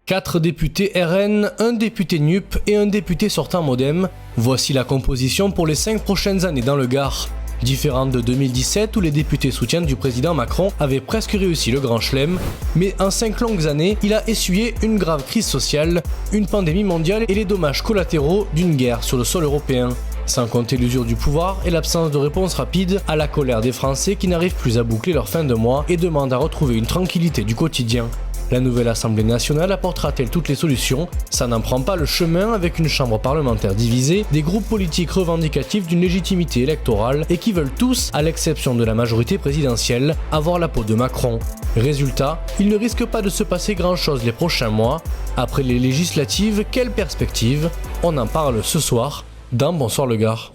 4 députés RN, un député NUP et un député sortant Modem. Voici la composition pour les 5 prochaines années dans le Gard. Différente de 2017 où les députés soutiens du président Macron avaient presque réussi le grand chelem, mais en 5 longues années, il a essuyé une grave crise sociale, une pandémie mondiale et les dommages collatéraux d'une guerre sur le sol européen. Sans compter l'usure du pouvoir et l'absence de réponse rapide à la colère des Français qui n'arrivent plus à boucler leur fin de mois et demandent à retrouver une tranquillité du quotidien. La nouvelle Assemblée nationale apportera-t-elle toutes les solutions ? Ça n'en prend pas le chemin avec une chambre parlementaire divisée, des groupes politiques revendicatifs d'une légitimité électorale et qui veulent tous, à l'exception de la majorité présidentielle, avoir la peau de Macron. Résultat, il ne risque pas de se passer grand-chose les prochains mois. Après les législatives, quelle perspective ? On en parle ce soir dans Bonsoir le Gard.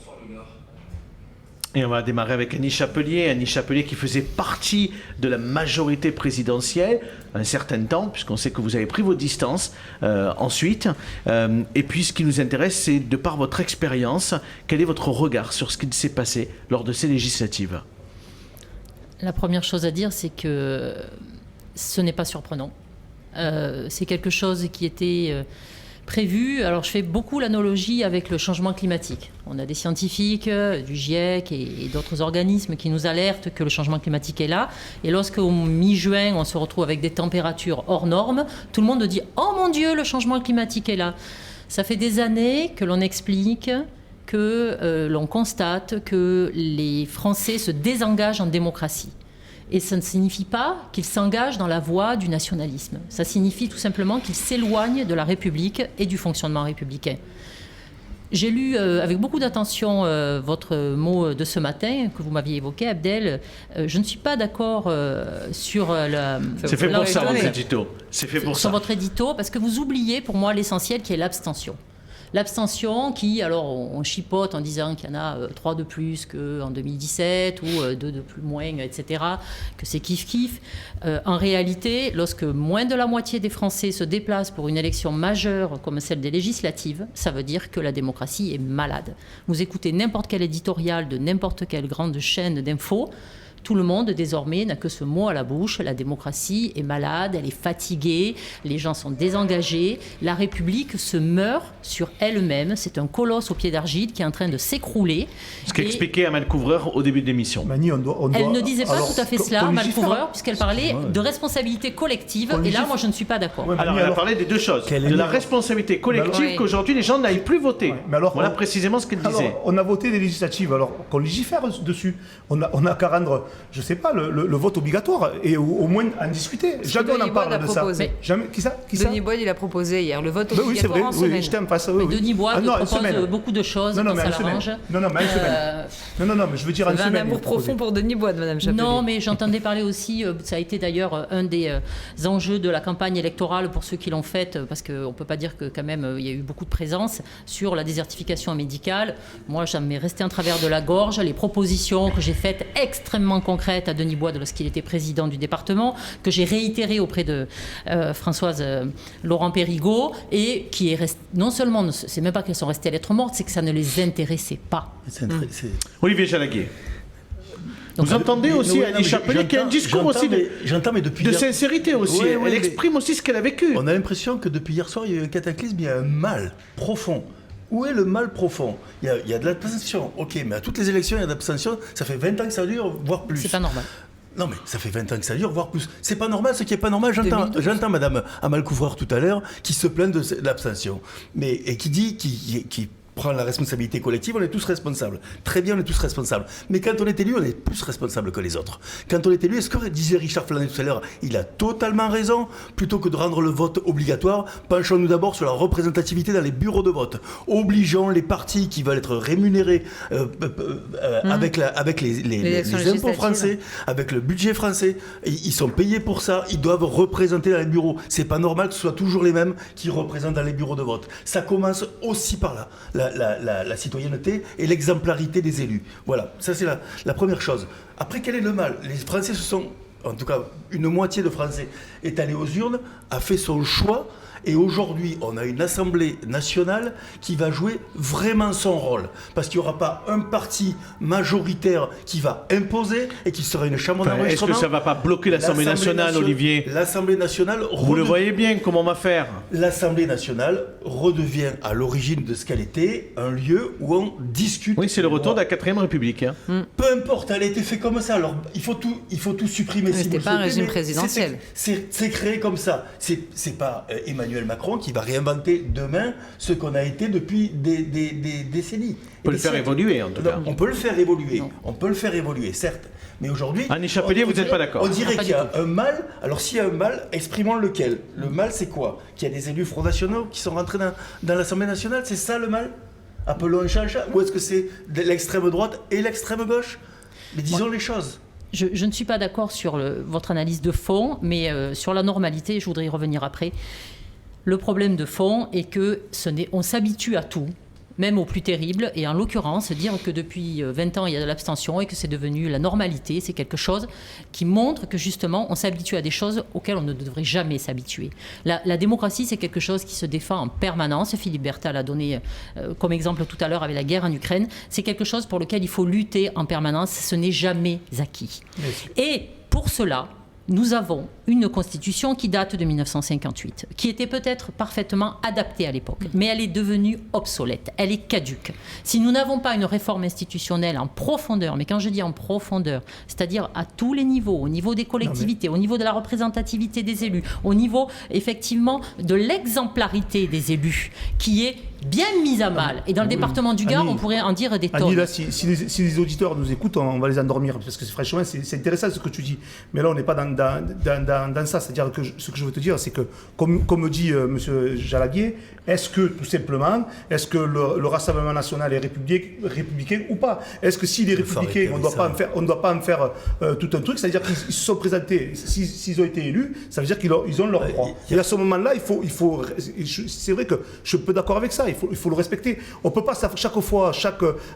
Et on va démarrer avec Annie Chapelier qui faisait partie de la majorité présidentielle un certain temps, puisqu'on sait que vous avez pris vos distances ensuite. Et puis ce qui nous intéresse, c'est de par votre expérience, quel est votre regard sur ce qui s'est passé lors de ces législatives ? La première chose à dire, c'est que ce n'est pas surprenant. C'est quelque chose qui était prévu. Alors je fais beaucoup l'analogie avec le changement climatique. On a des scientifiques du GIEC et d'autres organismes qui nous alertent que le changement climatique est là. Et lorsqu'au mi-juin, on se retrouve avec des températures hors normes, tout le monde dit « Oh mon Dieu, le changement climatique est là !» Ça fait des années que l'on explique, que l'on constate que les Français se désengagent en démocratie. Et ça ne signifie pas qu'ils s'engagent dans la voie du nationalisme. Ça signifie tout simplement qu'ils s'éloignent de la République et du fonctionnement républicain. J'ai lu avec beaucoup d'attention votre mot de ce matin que vous m'aviez évoqué, Abdel. Je ne suis pas d'accord sur la... C'est fait pour ça, votre édito. C'est fait pour ça. Sur votre édito, parce que vous oubliez pour moi l'essentiel qui est l'abstention. L'abstention qui, alors on chipote en disant qu'il y en a 3 de plus qu'en 2017 ou 2 de plus moins, etc., que c'est kiff-kiff. En réalité, lorsque moins de la moitié des Français se déplacent pour une élection majeure comme celle des législatives, ça veut dire que la démocratie est malade. Vous écoutez n'importe quel éditorial de n'importe quelle grande chaîne d'infos, tout le monde, désormais, n'a que ce mot à la bouche. La démocratie est malade, elle est fatiguée, les gens sont désengagés. La République se meurt sur elle-même. C'est un colosse au pied d'argile qui est en train de s'écrouler. Ce qu'expliquait Amal Couvreur au début de l'émission. Mani, elle ne disait pas tout à fait cela, Amal Couvreur, puisqu'elle parlait de responsabilité collective. Et là, moi, je ne suis pas d'accord. Alors, elle a parlé des deux choses. De la responsabilité collective qu'aujourd'hui, les gens n'aillent plus voter. Voilà précisément ce qu'elle disait. On a voté des législatives, alors qu'on légifère dessus. On a qu'à rendre... je sais pas, le vote obligatoire et au moins en discuter. Jamais on en parle de ça. Jamais, qui ça Denis Boyd, il a proposé hier le vote obligatoire oui, c'est vrai, en semaine. Oui, j'étais en face. Oui. Denis Boyd propose beaucoup de choses quand ça l'arrange. Non, mais en semaine. Non, mais je veux dire en semaine. C'est un amour profond pour Denis Boyd, Madame Chapelier. Non, mais j'entendais parler aussi, ça a été d'ailleurs un des enjeux de la campagne électorale pour ceux qui l'ont faite, parce qu'on ne peut pas dire que quand même il y a eu beaucoup de présence sur la désertification médicale. Moi, ça m'est resté en travers de la gorge. Les propositions que j'ai faites extrêmement concrètes à Denis Boyd lorsqu'il était président du département, que j'ai réitérées auprès de Françoise Laurent Périgot, et qui est non seulement, c'est même pas qu'elles sont restées à lettre morte, c'est que ça ne les intéressait pas. Olivier Jalaguier. Vous entendez aussi Annie Chapelier qui a un discours aussi de sincérité aussi. Elle exprime aussi ce qu'elle a vécu. On a l'impression que depuis hier soir, il y a eu un cataclysme, il y a un mal profond. Où est le mal profond ? Il y a de l'abstention, ok, mais à toutes les élections, il y a de l'abstention, ça fait 20 ans que ça dure, voire plus. C'est pas normal. Non, mais ça fait 20 ans que ça dure, voire plus. C'est pas normal, ce qui est pas normal. J'entends Madame Amal Couvreur tout à l'heure qui se plaint de l'abstention, et qui dit, qui prend la responsabilité collective, on est tous responsables. Très bien, on est tous responsables. Mais quand on est élu, on est plus responsable que les autres. Quand on est élu, est-ce que disait Richard Flanet tout à l'heure, il a totalement raison. Plutôt que de rendre le vote obligatoire, penchons-nous d'abord sur la représentativité dans les bureaux de vote. Obligeons les partis qui veulent être rémunérés avec les impôts français, avec le budget français. Ils sont payés pour ça, ils doivent représenter dans les bureaux. C'est pas normal que ce soit toujours les mêmes qui représentent dans les bureaux de vote. Ça commence aussi par là. La citoyenneté et l'exemplarité des élus. Voilà, ça c'est la première chose. Après, quel est le mal ? Les Français en tout cas, une moitié de Français est allé aux urnes, a fait son choix Et aujourd'hui, on a une Assemblée nationale qui va jouer vraiment son rôle. Parce qu'il n'y aura pas un parti majoritaire qui va imposer et qui sera une chambre d'enregistrement. Est-ce que ça ne va pas bloquer l'Assemblée nationale, Olivier ? L'Assemblée nationale... Vous le voyez bien, comment on va faire ? L'Assemblée nationale redevient à l'origine de ce qu'elle était, un lieu où on discute. Oui, c'est le retour de la 4ème République. Hein. Peu importe, elle a été faite comme ça. Alors, il faut tout supprimer. Mais c'était pas un régime présidentiel. C'est créé comme ça. C'est pas Emmanuel Macron qui va réinventer demain ce qu'on a été depuis des décennies. On peut le faire évoluer, en tout cas. On peut le faire évoluer. On peut le faire évoluer, certes. Mais aujourd'hui... Annie Chapelier, vous n'êtes pas d'accord ? On dirait qu'il y a un mal. Alors, s'il y a un mal, exprimons lequel ? Le mal, c'est quoi ? Qu'il y a des élus Front National qui sont rentrés dans l'Assemblée nationale. C'est ça, le mal ? Appelons un chat un chat. Ou est-ce que c'est l'extrême droite et l'extrême gauche ? Mais disons les choses. Je ne suis pas d'accord sur votre analyse de fond, mais sur la normalité, je voudrais y revenir après. Le problème de fond est que on s'habitue à tout, même au plus terrible, et en l'occurrence, dire que depuis 20 ans, il y a de l'abstention et que c'est devenu la normalité, c'est quelque chose qui montre que justement, on s'habitue à des choses auxquelles on ne devrait jamais s'habituer. La démocratie, c'est quelque chose qui se défend en permanence. Philippe Berta l'a donné comme exemple tout à l'heure avec la guerre en Ukraine. C'est quelque chose pour lequel il faut lutter en permanence. Ce n'est jamais acquis. Merci. Et pour cela, nous avons une constitution qui date de 1958, qui était peut-être parfaitement adaptée à l'époque, mais elle est devenue obsolète, elle est caduque. Si nous n'avons pas une réforme institutionnelle en profondeur, mais quand je dis en profondeur, c'est-à-dire à tous les niveaux, au niveau des collectivités, au niveau de la représentativité des élus, au niveau effectivement de l'exemplarité des élus, qui est bien mise à mal. Et dans le département du Gard, Annie, on pourrait en dire des tonnes. Annie, là, si les auditeurs nous écoutent, on va les endormir, parce que franchement, c'est intéressant ce que tu dis. Mais là, on n'est pas dans ça. C'est-à-dire que ce que je veux te dire, c'est que, comme dit M. Jalaguier, est-ce que, tout simplement, est-ce que le Rassemblement national est républicain ou pas ? Est-ce que s'il est républicain, on ne doit pas en faire tout un truc ? C'est-à-dire qu'ils se sont présentés, s'ils ont été élus, ça veut dire qu'ils ont leur droit. Et à ce moment-là, c'est vrai que je suis un peu d'accord avec ça. Il faut le respecter. On ne peut pas chaque fois,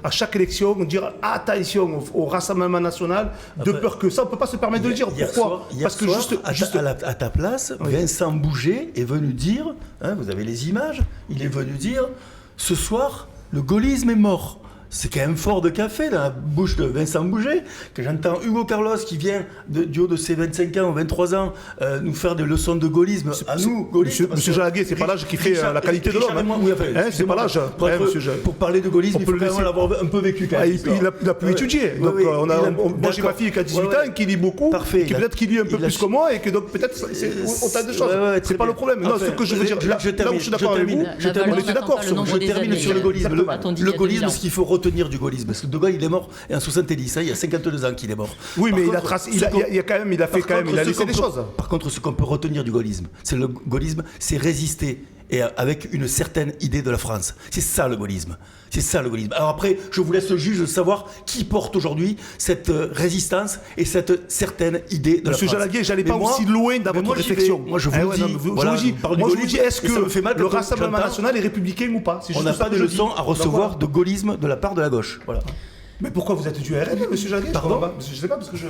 à chaque élection, dire attention au Rassemblement national, de peur que ça, on ne peut pas se permettre de le dire. Pourquoi ? Parce que à ta place, Vincent Bouget est venu dire, vous avez les images, il est venu dire, ce soir, le gaullisme est mort. C'est quand même fort de café dans la bouche de Vincent Bouget, que j'entends Hugo Carlos qui vient du haut de ses 25 ans ou 23 ans nous faire des leçons de gaullisme à nous, gaullistes. Monsieur Jalaguer, c'est pas l'âge qui fait la qualité de l'homme. C'est pas l'âge. Pour parler de gaullisme, il faut quand même l'avoir un peu vécu. Quand même, il a pu étudier. Donc, moi, j'ai ma fille qui a 18 ans, qui lit beaucoup, qui peut-être qui lit un peu plus que moi, et que donc peut-être c'est autant de choses. C'est pas le problème. Non, ce que je veux dire, là où je suis d'accord avec vous, on était d'accord sur. Je termine sur le gaullisme. Le gaullisme, ce qu'il faut retenir du gaullisme, parce que De Gaulle il est mort et en 70, il y a 52 ans qu'il est mort. Oui, mais il a laissé des choses. Par contre, ce qu'on peut retenir du gaullisme, c'est le gaullisme, c'est résister et avec une certaine idée de la France. C'est ça le gaullisme. C'est ça le gaullisme. Alors après, je vous laisse le juge de savoir qui porte aujourd'hui cette résistance et cette certaine idée de la France. Monsieur Jalaguer, j'allais pas aussi loin dans votre réflexion. Moi, je vous dis, est-ce que le Rassemblement national est républicain ou pas ? On n'a pas de leçon à recevoir de gaullisme de la part de la gauche. Voilà. Mais pourquoi vous êtes du RN, monsieur Jalaguer ? Pardon ? Je sais pas, parce que je...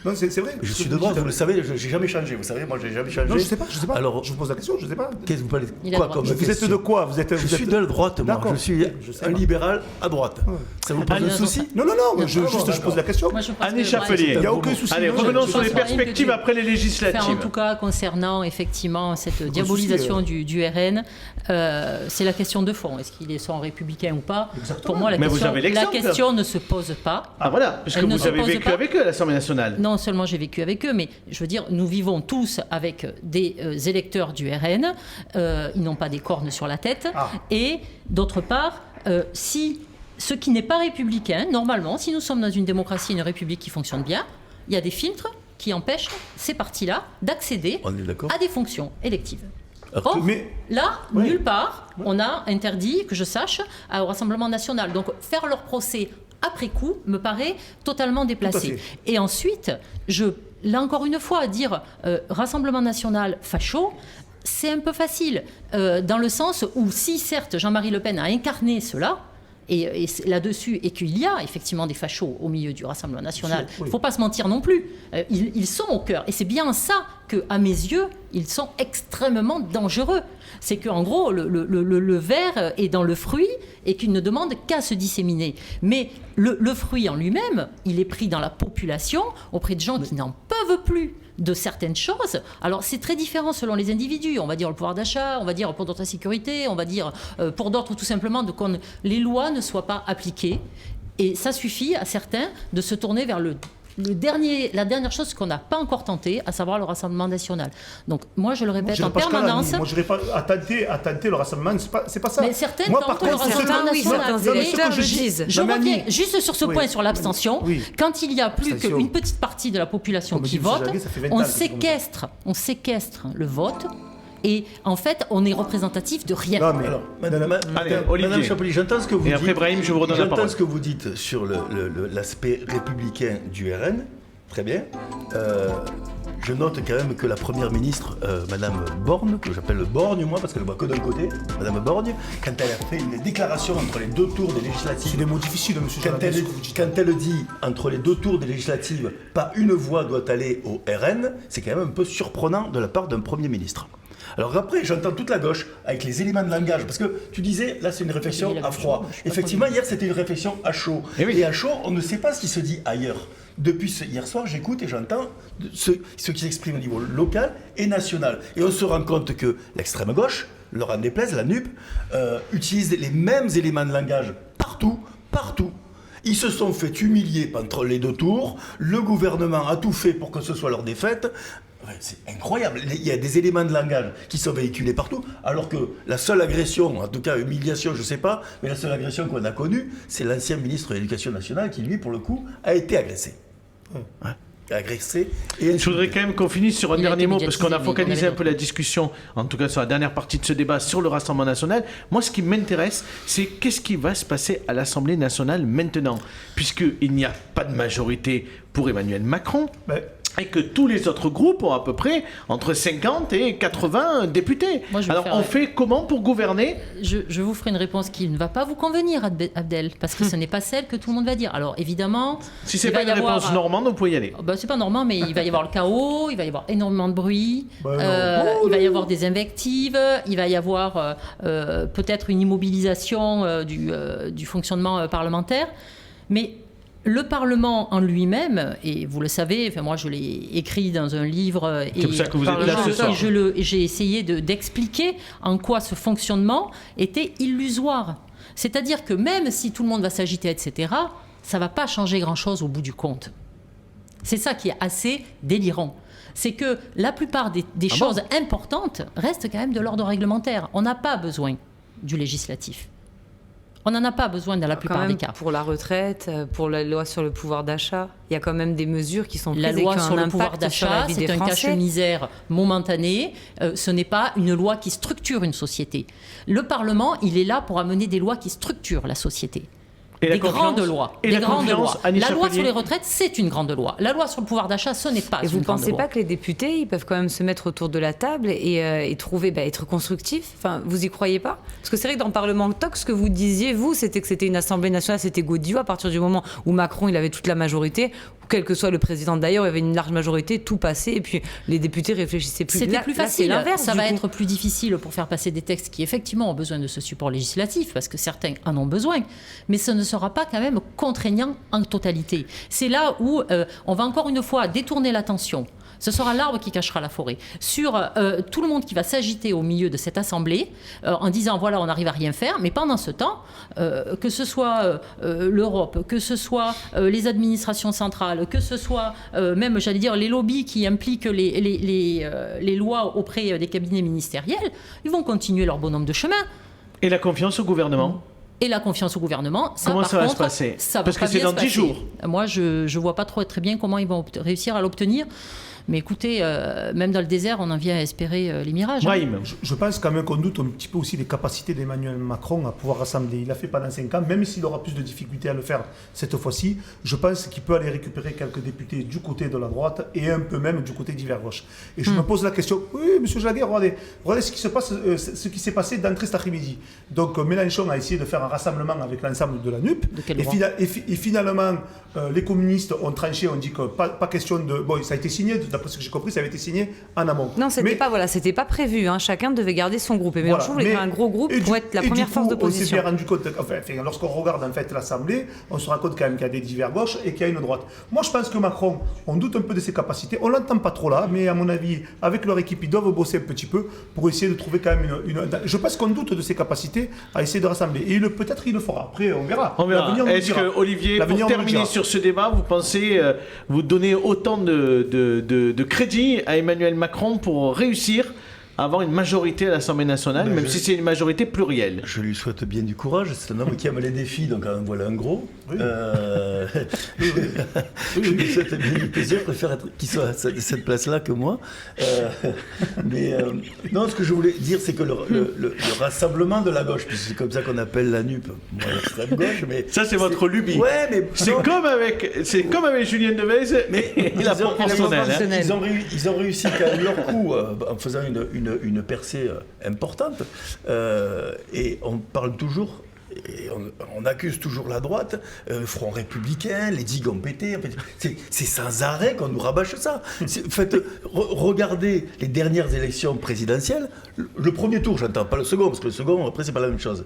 Non, c'est vrai. Je suis de droite, vous le savez, j'ai jamais changé. Vous savez, moi, j'ai jamais changé. Non, je sais pas. Alors, je vous pose la question, je sais pas. Qu'est-ce que vous parlez de quoi comme vous êtes de quoi ? Je suis de la droite, moi. Je suis un libéral à droite. Ça vous pose un souci ? Non, je pose la question. Annie Chapelier. Il n'y a aucun souci. Allez, revenons sur les perspectives après les législatives. En tout cas, concernant effectivement cette diabolisation du RN, c'est la question de fond. Est-ce qu'ils sont républicains ou pas ? Pour moi, la question ne se pose pas. Ah voilà, parce que vous avez vécu avec eux à l'Assemblée nationale. Non seulement j'ai vécu avec eux, mais je veux dire, nous vivons tous avec des électeurs du RN. Ils n'ont pas des cornes sur la tête. Et d'autre part, si ce qui n'est pas républicain, normalement, si nous sommes dans une démocratie, une république qui fonctionne bien, il y a des filtres qui empêchent ces partis-là d'accéder à des fonctions électives. Or, nulle part, on a interdit, que je sache, au Rassemblement national. Donc, faire leur procès après coup me paraît totalement déplacé. Et ensuite, là encore une fois, dire Rassemblement national facho, c'est un peu facile, dans le sens où si certes Jean-Marie Le Pen a incarné cela, et là-dessus, et qu'il y a effectivement des fachos au milieu du Rassemblement national. Il Oui. ne faut pas se mentir non plus. Ils sont au cœur. Et c'est bien ça qu'à mes yeux, ils sont extrêmement dangereux. C'est qu'en gros, le ver est dans le fruit et qu'il ne demande qu'à se disséminer. Mais le fruit en lui-même, il est pris dans la population auprès de gens qui n'en peuvent plus de certaines choses. Alors c'est très différent selon les individus. On va dire le pouvoir d'achat, on va dire pour d'autres la sécurité, on va dire pour d'autres tout simplement que les lois ne soient pas appliquées. Et ça suffit à certains de se tourner vers la dernière chose qu'on n'a pas encore tenté, à savoir le Rassemblement national. Donc moi je le répète en permanence. Moi je dirais pas à tenter le rassemblement, c'est pas ça. Mais certains Moi, tentent par le contre, Rassemblement national. certains électeurs le disent. Je reviens juste sur ce Oui. point sur l'abstention. Oui. Quand il y a plus Abstention. qu'une petite partie de la population Comme qui dit M. vote, Jalagué, ça fait 20 ans on que c'est comme ça. séquestre le vote. Et en fait, on est représentatif de rien. Non, mais Alors, Allez, Olivier. Madame Chapelier, j'entends ce que vous Et dites. après, Brahim, je vous redonne la parole. J'entends ce que vous dites sur l'aspect républicain du RN. Très bien. Je note quand même que la première ministre, Madame Borne, que j'appelle Borgne moi, parce qu'elle ne voit que d'un côté, Madame Borgne, quand elle a fait une déclaration entre les deux tours des c'est législatives, des mots difficiles, M. Jalagué. quand elle dit entre les deux tours des législatives, pas une voix doit aller au RN, c'est quand même un peu surprenant de la part d'un Premier ministre. Alors après, j'entends toute la gauche avec les éléments de langage, parce que tu disais, là c'est une réflexion à froid. Effectivement, hier c'était une réflexion à chaud. Eh oui. Et à chaud, on ne sait pas ce qui se dit ailleurs. Depuis hier soir, j'écoute et j'entends ce qui s'exprime au niveau local et national. Et on se rend compte que l'extrême gauche, leur en déplaise, la NUP, utilise les mêmes éléments de langage partout. Ils se sont fait humilier entre les deux tours. Le gouvernement a tout fait pour que ce soit leur défaite. Ouais, c'est incroyable. Il y a des éléments de langage qui sont véhiculés partout, alors que la seule agression, en tout cas humiliation, je ne sais pas, mais la seule agression qu'on a connue, c'est l'ancien ministre de l'Éducation nationale qui, lui, pour le coup, a été agressé. Ouais. Agressé et Je voudrais quand même qu'on finisse sur un Il a dernier été mot, parce qu'on a médiatisé, focalisé mais un peu la discussion, en tout cas sur la dernière partie de ce débat, sur le Rassemblement national. Moi, ce qui m'intéresse, c'est qu'est-ce qui va se passer à l'Assemblée nationale maintenant, puisqu'il n'y a pas de majorité pour Emmanuel Macron. Mais- Et que tous les autres groupes ont à peu près entre 50 et 80 députés. Moi, je vais Alors, faire- on fait comment pour gouverner ? Je vous ferai une réponse qui ne va pas vous convenir, Abdel, parce que ce n'est pas celle que tout le monde va dire. Alors évidemment, Si c'est il pas va une y avoir- réponse normande, vous pouvez y aller. c'est pas normand, mais il va y avoir le chaos, il va y avoir énormément de bruit, Bah non. il va y avoir des invectives, il va y avoir peut-être une immobilisation du fonctionnement parlementaire. Mais le Parlement en lui-même, et vous le savez, enfin moi je l'ai écrit dans un livre, C'est pour ça que vous êtes là ce soir. et j'ai essayé d'expliquer en quoi ce fonctionnement était illusoire. C'est-à-dire que même si tout le monde va s'agiter, etc., ça ne va pas changer grand-chose au bout du compte. C'est ça qui est assez délirant. C'est que la plupart des choses importantes restent quand même de l'ordre réglementaire. On n'a pas besoin du législatif. On n'en a pas besoin dans la Quand plupart même, des cas. pour la retraite, pour la loi sur le pouvoir d'achat, il y a quand même des mesures qui sont prises La et qui loi ont sur un le pouvoir impact sur la d'achat, vie c'est des un Français. cache-misère momentané. Ce n'est pas une loi qui structure une société. Le Parlement, il est là pour amener des lois qui structurent la société. Et la Des grandes confiance lois. Et Des la grandes confiance, lois. Annie La loi Chapelier. sur les retraites, c'est une grande loi. La loi sur le pouvoir d'achat, ce n'est pas Et vous une ne grande pensez loi. pas que les députés, ils peuvent quand même se mettre autour de la table et trouver, être constructifs? Enfin, vous y croyez pas? Parce que c'est vrai que dans le Parlement Talk, ce que vous disiez, vous, c'était que c'était une Assemblée nationale, c'était godillot à partir du moment où Macron, il avait toute la majorité, ou quel que soit le président d'ailleurs, il y avait une large majorité, tout passait, et puis les députés réfléchissaient plus. C'était Là- plus là, c'est facile. l'inverse, Ça du va coup. être plus difficile pour faire passer des textes qui, effectivement, ont besoin de ce support législatif, parce que certains en ont besoin. Mais ce ne sera pas quand même contraignant en totalité. C'est là où on va encore une fois détourner l'attention. Ce sera l'arbre qui cachera la forêt. Sur tout le monde qui va s'agiter au milieu de cette assemblée en disant voilà, on n'arrive à rien faire. Mais pendant ce temps, que ce soit l'Europe, que ce soit les administrations centrales, que ce soit même, j'allais dire, les lobbies qui impliquent les lois auprès des cabinets ministériels, ils vont continuer leur bonhomme de chemin. Et la confiance au gouvernement ? Et la confiance au gouvernement, ça, Comment par ça va contre, se passer ça va Parce pas que c'est bien dans se 10 passer. jours. Moi, je ne vois pas très bien comment ils vont réussir à l'obtenir. Mais écoutez, même dans le désert, on en vient à espérer les mirages. Brahim. Je pense quand même qu'on doute un petit peu aussi des capacités d'Emmanuel Macron à pouvoir rassembler. Il l'a fait pendant 5 ans, même s'il aura plus de difficultés à le faire cette fois-ci, je pense qu'il peut aller récupérer quelques députés du côté de la droite et un peu même du côté d'hiver gauche. Et je me pose la question, oui, monsieur Jalaguer, regardez ce qui se passe, ce qui s'est passé d'entrée cet après-midi. Donc Mélenchon a essayé de faire un rassemblement avec l'ensemble de la NUP. Et finalement, les communistes ont tranché, ont dit que pas question de... Bon, ça a été signé, d'après ce que j'ai compris, ça avait été signé en amont. Non, c'était pas prévu. Hein. Chacun devait garder son groupe. Et Mélenchon voulait faire un gros groupe pour être la première force d'opposition. On s'est bien rendu compte, lorsqu'on regarde en fait l'Assemblée, on se rend compte quand même qu'il y a des divers gauches et qu'il y a une droite. Moi, je pense que Macron, on doute un peu de ses capacités. On l'entend pas trop là, mais à mon avis, avec leur équipe, ils doivent bosser un petit peu pour essayer de trouver quand même Je pense qu'on doute de ses capacités à essayer de rassembler. Et peut-être il le fera. Après, on verra. Est-ce que, Olivier, pour terminer sur ce débat, vous pensez vous donner autant de crédit à Emmanuel Macron pour réussir à avoir une majorité à l'Assemblée nationale, même si c'est une majorité plurielle? Je lui souhaite bien du courage. C'est un homme qui aime les défis, donc en voilà un gros. Oui. Je lui souhaite bien du plaisir. Je préfère qu'il soit à cette place-là que moi. Non, ce que je voulais dire, c'est que le rassemblement de la gauche, puisque c'est comme ça qu'on appelle la NUP, moi, l'extrême gauche, mais ça, c'est votre lubie. Ouais, mais c'est comme avec Julien Devez et la proportionnelle. Ils ont réussi quand même leur coup en faisant une percée importante. Et on parle toujours. Et on accuse toujours la droite, le Front républicain, les digues ont pété. En fait, c'est sans arrêt qu'on nous rabâche ça. Regardez les dernières élections présidentielles. Le premier tour, j'entends, pas le second, parce que le second, après, c'est pas la même chose.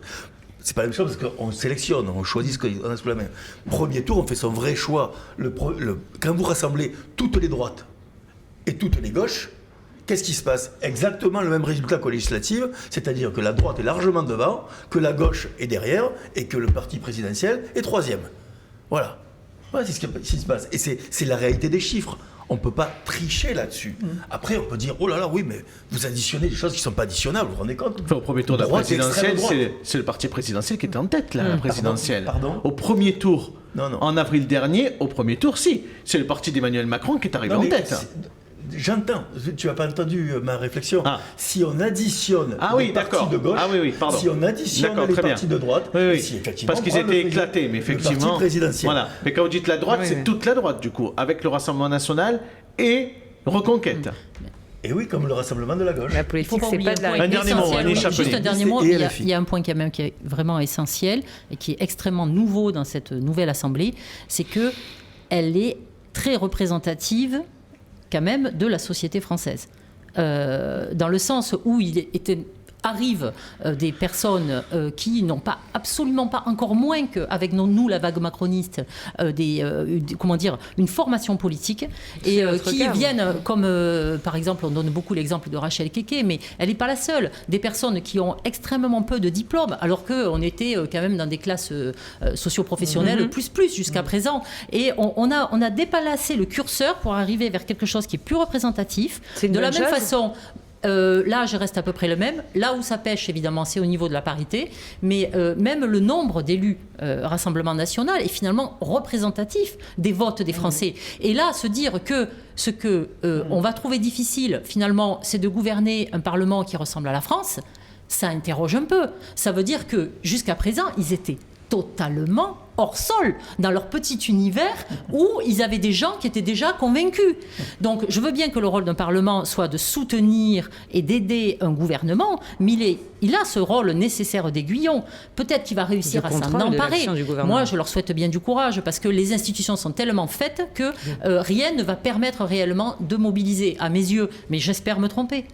C'est pas la même chose parce qu'on sélectionne, on choisit ce qu'on a sous la main. Premier tour, on fait son vrai choix. Quand vous rassemblez toutes les droites et toutes les gauches, qu'est-ce qui se passe? Exactement le même résultat qu'aux législatives, c'est-à-dire que la droite est largement devant, que la gauche est derrière et que le parti présidentiel est troisième. Voilà. C'est ce qui se passe. Et c'est la réalité des chiffres. On ne peut pas tricher là-dessus. Après, on peut dire, oh là là, oui, mais vous additionnez des choses qui ne sont pas additionnables, vous vous rendez compte? Au premier tour de la présidentielle, c'est le parti présidentiel qui était en tête, la présidentielle. Pardon. Au premier tour, non. En avril dernier, au premier tour, si. C'est le parti d'Emmanuel Macron qui est arrivé en tête. J'entends, tu n'as pas entendu ma réflexion. Si on additionne les partis de gauche, si on additionne les partis de droite, si effectivement, parce qu'ils étaient éclatés, mais effectivement. Le parti présidentiel. Voilà. Mais quand vous dites la droite, c'est toute la droite, du coup, avec le Rassemblement national et Reconquête. Et oui, comme le Rassemblement de la gauche. La politique, c'est pas de la... Un dernier mot, Annie Chapelier. Juste un dernier mot, il y a un point qui est vraiment essentiel et qui est extrêmement nouveau dans cette nouvelle Assemblée, c'est qu'elle est très représentative quand même de la société française. Dans le sens où arrivent des personnes qui n'ont pas, absolument pas, encore moins qu'avec nous, la vague macroniste, une formation politique, et qui viennent, comme par exemple, on donne beaucoup l'exemple de Rachel Keke, mais elle n'est pas la seule, des personnes qui ont extrêmement peu de diplômes, alors qu'on était quand même dans des classes socio-professionnelles plus jusqu'à présent, et on a déplacé le curseur pour arriver vers quelque chose qui est plus représentatif, de la même façon. L'âge reste à peu près le même. Là où ça pêche, évidemment, c'est au niveau de la parité. Mais même le nombre d'élus Rassemblement national est finalement représentatif des votes des Français. Et là, se dire que ce qu'on va trouver difficile, finalement, c'est de gouverner un Parlement qui ressemble à la France, ça interroge un peu. Ça veut dire que jusqu'à présent, ils étaient totalement hors sol, dans leur petit univers où ils avaient des gens qui étaient déjà convaincus. Donc je veux bien que le rôle d'un Parlement soit de soutenir et d'aider un gouvernement, mais il a ce rôle nécessaire d'aiguillon. Peut-être qu'il va réussir à s'en emparer. Moi, je leur souhaite bien du courage, parce que les institutions sont tellement faites que rien ne va permettre réellement de mobiliser, à mes yeux. Mais j'espère me tromper.